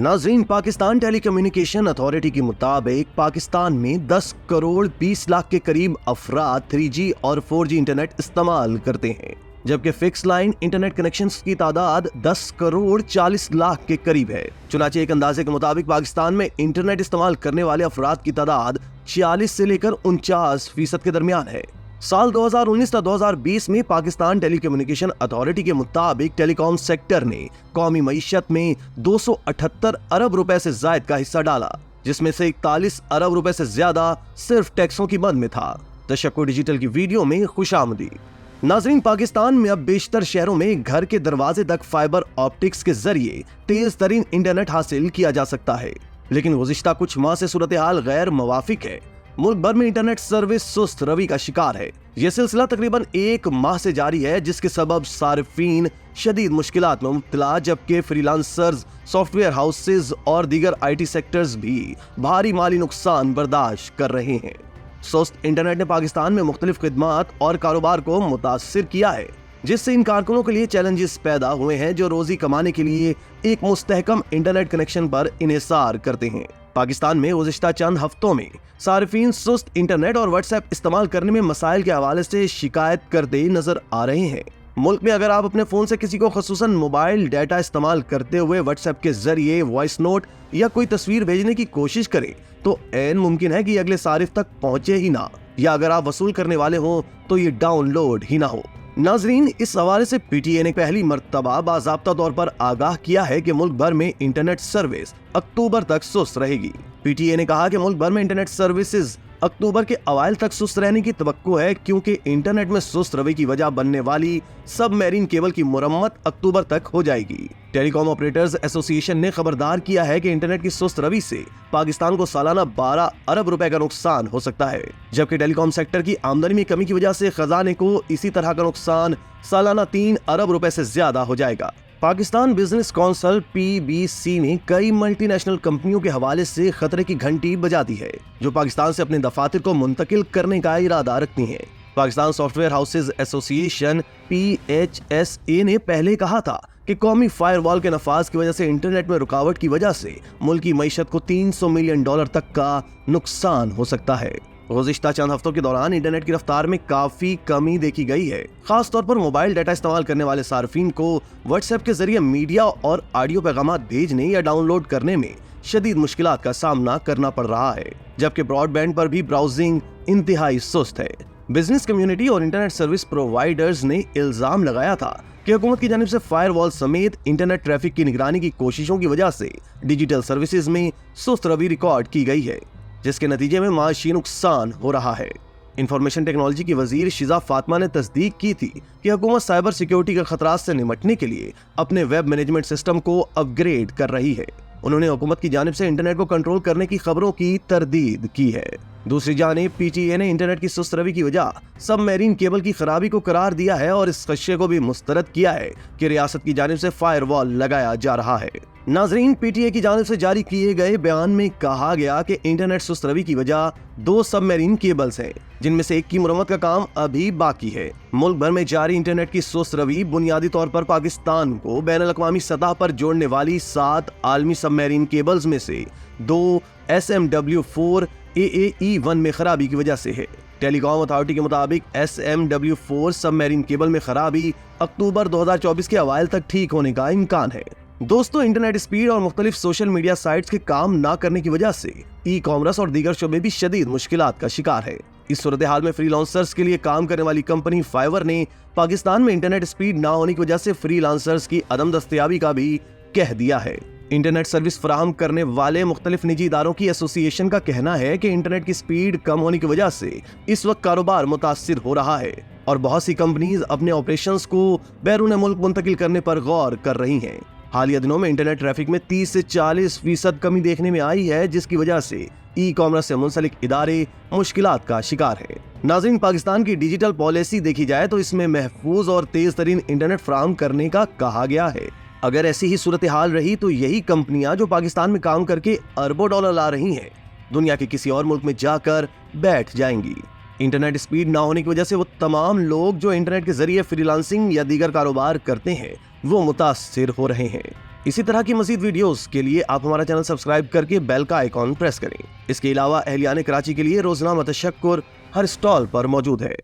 नाज़रीन, Pakistan tele communication authority के मुताबिक पाकिस्तान में 10 करोड़ 20 लाख के करीब अफराद 3G और 4G इंटरनेट इस्तेमाल करते हैं, जबकि फिक्स लाइन इंटरनेट कनेक्शंस की तादाद 10 करोड़ 40 लाख के करीब है। चुनांचे एक अंदाजे के मुताबिक पाकिस्तान में इंटरनेट इस्तेमाल करने वाले अफराद की तादाद 46 से लेकर 49% के दरमियान है। साल 2019 से 2020 में पाकिस्तान टेली कम्युनिकेशन अथॉरिटी के मुताबिक टेलीकॉम सेक्टर ने कौमी मईशत में 278 अरब रुपए से जायद का हिस्सा डाला, जिसमें से 41 अरब रुपए से ज्यादा सिर्फ टैक्सों की मद में था। तशक्कुर डिजिटल की वीडियो में खुशामदीद। नाज़रीन, पाकिस्तान में अब बेशतर शहरों में घर के दरवाजे तक फाइबर ऑप्टिक्स के जरिए तेज तरीन इंटरनेट हासिल किया जा सकता है, लेकिन गुज़िश्ता कुछ माह से सूरत हाल गैर मुवाफिक है। मुल्क भर में इंटरनेट सर्विस सुस्त रवि का शिकार है। यह सिलसिला तकरीबन 1 माह से जारी है, जिसके सबब सारिफीन शदीद मुश्किलात में मुब्तला, जबकि फ्रीलांसर्स, सॉफ्टवेयर हाउसेज और दीगर IT सेक्टर्स भी भारी माली नुकसान बर्दाश्त कर रहे हैं। सुस्त इंटरनेट ने पाकिस्तान में मुख्तलिफ खिदमात और कारोबार को मुतासिर किया है, जिससे इन कारकुनों के लिए चैलेंजेस पैदा हुए हैं जो रोजी कमाने के लिए एक मुस्तहकम इंटरनेट कनेक्शन पर इन्हिसार करते हैं। पाकिस्तान में गुज़िश्ता चंद हफ्तों में सारिफीन सुस्त इंटरनेट और व्हाट्सएप इस्तेमाल करने में मसाइल के हवाले से शिकायत करते नजर आ रहे हैं। मुल्क में अगर आप अपने फोन से किसी को खसूसन मोबाइल डाटा इस्तेमाल करते हुए व्हाट्सएप के जरिए वॉइस नोट या कोई तस्वीर भेजने की कोशिश करें तो ऐन मुमकिन है कि अगले सारिफ तक पहुंचे ही ना, या अगर आप वसूल करने वाले हो तो ये डाउनलोड ही ना हो। नाजरीन, इस हवाले से PTA ने पहली मर्तबा बाज़ाब्ता तौर पर आगाह किया है कि मुल्क भर में इंटरनेट सर्विस अक्टूबर तक सुस्त रहेगी। PTA ने कहा कि मुल्क भर में इंटरनेट सर्विसेज अक्टूबर के अवाइल तक सुस्त रहने की तवक्को है, क्योंकि इंटरनेट में सुस्त रवि की वजह बनने वाली सबमरीन केबल की मुरम्मत अक्टूबर तक हो जाएगी। टेलीकॉम ऑपरेटर्स एसोसिएशन ने खबरदार किया है कि इंटरनेट की सुस्त रवि से पाकिस्तान को सालाना 12 अरब रुपए का नुकसान हो सकता है, जबकि टेलीकॉम सेक्टर की आमदनी में कमी की वजह से खजाने को इसी तरह का नुकसान सालाना 3 अरब रुपए से ज्यादा हो जाएगा। पाकिस्तान बिजनेस काउंसिल PBC ने कई मल्टीनेशनल कंपनियों के हवाले से खतरे की घंटी बजा दी है, जो पाकिस्तान से अपने दफातर को मुंतकिल करने का इरादा रखती हैं। Pakistan software houses association PHSA ने पहले कहा था कि कौमी फायरवॉल के नफाज की वजह से इंटरनेट में रुकावट की वजह से मुल्क की मईशत को $300 मिलियन तक का नुकसान हो सकता है। गुज़िश्ता चंद हफ्तों के दौरान इंटरनेट की रफ्तार में काफी कमी देखी गई है। खास तौर पर मोबाइल डाटा इस्तेमाल करने वाले सार्फिन को व्हाट्सएप के जरिए मीडिया और ऑडियो पैगाम भेजने या डाउनलोड करने में शदीद मुश्किलात का सामना करना पड़ रहा है, जबकि ब्रॉडबैंड पर भी ब्राउजिंग इंतहाई सुस्त है। बिजनेस कम्युनिटी और इंटरनेट सर्विस प्रोवाइडर्स ने इल्जाम लगाया था कि हुकूमत की जानिब से फायरवॉल समेत इंटरनेट ट्रैफिक की निगरानी की कोशिशों की वजह से डिजिटल सर्विसेज में सुस्त रवि रिकॉर्ड की गई है, जिसके नतीजे में माशी नुकसान हो रहा है। इंफॉर्मेशन टेक्नोलॉजी की वजीर शिजा फातिमा ने तस्दीक की थी कि हुकूमत साइबर सिक्योरिटी के खतरात से निपटने के लिए अपने वेब मैनेजमेंट सिस्टम को अपग्रेड कर रही है। उन्होंने हुकूमत की जानिब से इंटरनेट को कंट्रोल करने की खबरों की तरदीद की है। दूसरी जानिब PTA ने इंटरनेट की सुस्त रवि की वजह सबमरीन केबल की खराबी को करार दिया है और इस खदशे को भी मुस्तरद किया है कि रियासत की जानिब से फायरवॉल लगाया जा रहा है। नाजरीन, PTA की जानिब से जारी किए गए बयान में कहा गया कि इंटरनेट सुस्त रवि की वजह 2 सबमरीन केबल्स हैं, जिनमें से एक की मुरम्मत का काम अभी बाकी है। मुल्क भर में जारी इंटरनेट की सुस्त रवि बुनियादी तौर पर पाकिस्तान को बैनुल अक़वामी सतह पर जोड़ने वाली 7 आलमी सबमरीन केबल्स में से 2 SMW4 AAE1 में खराबी की वजह से है। टेलीकॉम अथॉरिटी के मुताबिक SMW4 सबमरीन केबल में खराबी अक्टूबर 2024 के अवाइल तक ठीक होने का इम्कान है। दोस्तों, इंटरनेट स्पीड और मुख्तलिफ सोशल मीडिया साइट्स के काम ना करने की वजह से ई-कॉमर्स और दीगर शोबे भी शदीद मुश्किलात का शिकार है। इस सूरत हाल में फ्रीलांसर्स के लिए काम करने वाली कंपनी फाइवर ने पाकिस्तान में इंटरनेट स्पीड ना होने की वजह से फ्रीलांसर्स की अदम दस्तयाबी का भी कह दिया है। इंटरनेट सर्विस फराहम करने वाले मुख्तलिफ निजी इदारों की एसोसिएशन का कहना है कि इंटरनेट की स्पीड कम होने की वजह से इस वक्त कारोबार मुतासिर हो रहा है और बहुत सी कंपनीज अपने ऑपरेशंस को बैरून मुल्क मुंतकिल करने पर गौर कर रही हैं। हालिया दिनों में इंटरनेट ट्रैफिक में 30 से 40% कमी देखने में आई है, जिसकी वजह से ई-कॉमर्स से मुंसलिक इदारे मुश्किलात का शिकार है। नाज़रीन, पाकिस्तान की डिजिटल पॉलिसी देखी जाए तो इसमें महफूज और तेज तरीन इंटरनेट फराहम करने का कहा गया है। अगर ऐसी ही सूरत हाल रही तो यही कंपनियां जो पाकिस्तान में काम करके अरबों डॉलर ला रही हैं, दुनिया के किसी और मुल्क में जाकर बैठ जाएंगी। इंटरनेट स्पीड ना होने की वजह से वो तमाम लोग जो इंटरनेट के जरिए फ्रीलांसिंग या दीगर कारोबार करते हैं वो मुतासिर हो रहे हैं। इसी तरह की मजीद वीडियोस के लिए आप हमारा चैनल सब्सक्राइब करके बेल का आइकॉन प्रेस करें। इसके अलावा अहलियान कराची के लिए रोजनामा तशक्कुर हर स्टॉल पर मौजूद है।